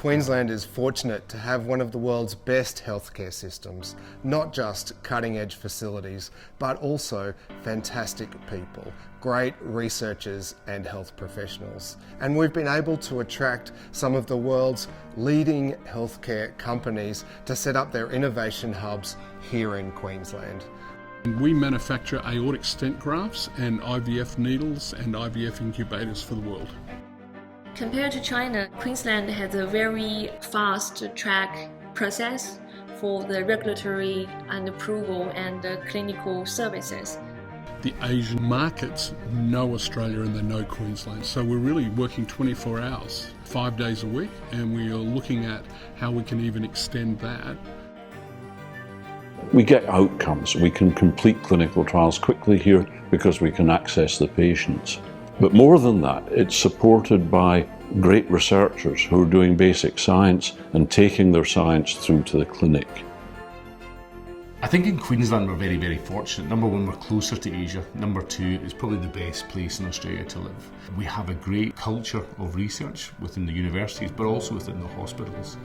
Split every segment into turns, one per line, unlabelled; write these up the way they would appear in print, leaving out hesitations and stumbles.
Queensland is fortunate to have one of the world's best healthcare systems, not just cutting-edge facilities, but also fantastic people, great researchers and health professionals. And we've been able to attract some of the world's leading healthcare companies to set up their innovation hubs here in Queensland.
We manufacture aortic stent grafts and IVF needles and IVF incubators for the world.
Compared to China, Queensland has a very fast track process for the regulatory and approval and clinical services.
The Asian markets know Australia and they know Queensland, so we're really working 24 hours, 5 days a week, and we are looking at how we can even extend that.
We get outcomes. We can complete clinical trials quickly here because we can access the patients. But more than that, it's supported by great researchers who are doing basic science and taking their science through to the clinic.
I think in Queensland we're very, very fortunate. Number one, we're closer to Asia. Number two, it's probably the best place in Australia to live. We have a great culture of research within the universities, but also within the hospitals.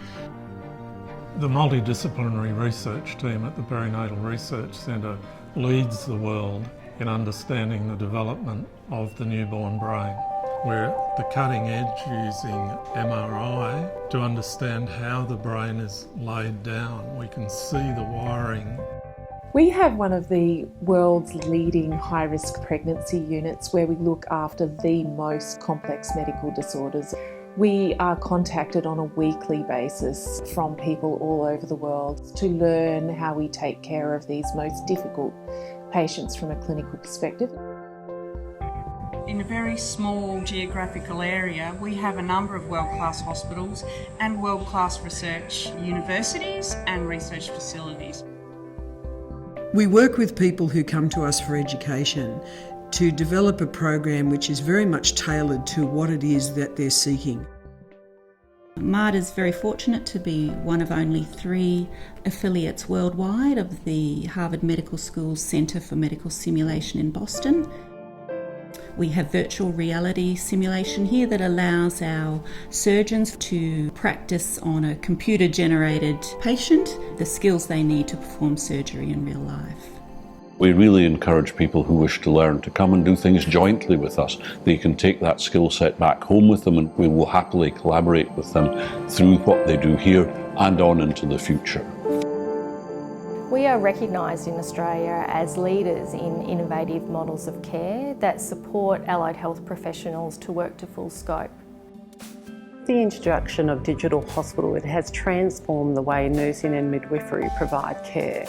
The multidisciplinary research team at the Perinatal Research Centre leads the world in understanding the development of the newborn brain. We're at the cutting edge using MRI to understand how the brain is laid down. We can see the wiring.
We have one of the world's leading high-risk pregnancy units where we look after the most complex medical disorders. We are contacted on a weekly basis from people all over the world to learn how we take care of these most difficult patients from a clinical perspective.
In a very small geographical area, we have a number of world-class hospitals and world-class research universities and research facilities.
We work with people who come to us for education to develop a program which is very much tailored to what it is that they're seeking.
MARD is very fortunate to be one of only 3 affiliates worldwide of the Harvard Medical School's Centre for Medical Simulation in Boston. We have virtual reality simulation here that allows our surgeons to practice on a computer-generated patient the skills they need to perform surgery in real life.
We really encourage people who wish to learn to come and do things jointly with us. They can take that skill set back home with them and we will happily collaborate with them through what they do here and on into the future.
We are recognised in Australia as leaders in innovative models of care that support allied health professionals to work to full scope.
The introduction of Digital Hospital, it has transformed the way nursing and midwifery provide care.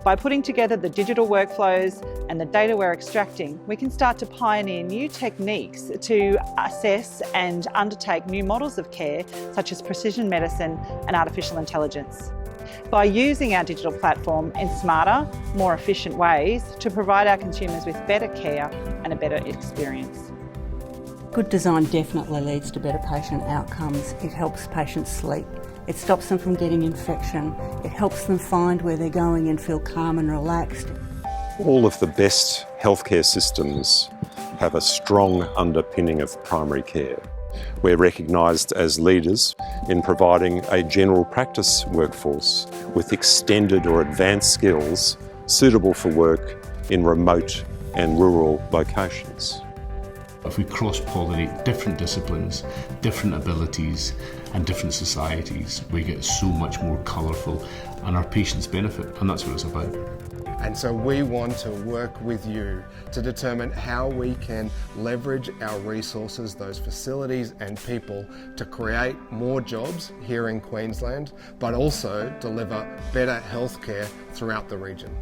By putting together the digital workflows and the data we're extracting, we can start to pioneer new techniques to assess and undertake new models of care, such as precision medicine and artificial intelligence. By using our digital platform in smarter, more efficient ways to provide our consumers with better care and a better experience.
Good design definitely leads to better patient outcomes. It helps patients sleep. It stops them from getting infection. It helps them find where they're going and feel calm and relaxed.
All of the best healthcare systems have a strong underpinning of primary care. We're recognised as leaders in providing a general practice workforce with extended or advanced skills suitable for work in remote and rural locations.
If we cross-pollinate different disciplines, different abilities and different societies, we get so much more colourful and our patients benefit, and that's what it's about.
And so we want to work with you to determine how we can leverage our resources, those facilities and people to create more jobs here in Queensland, but also deliver better healthcare throughout the region.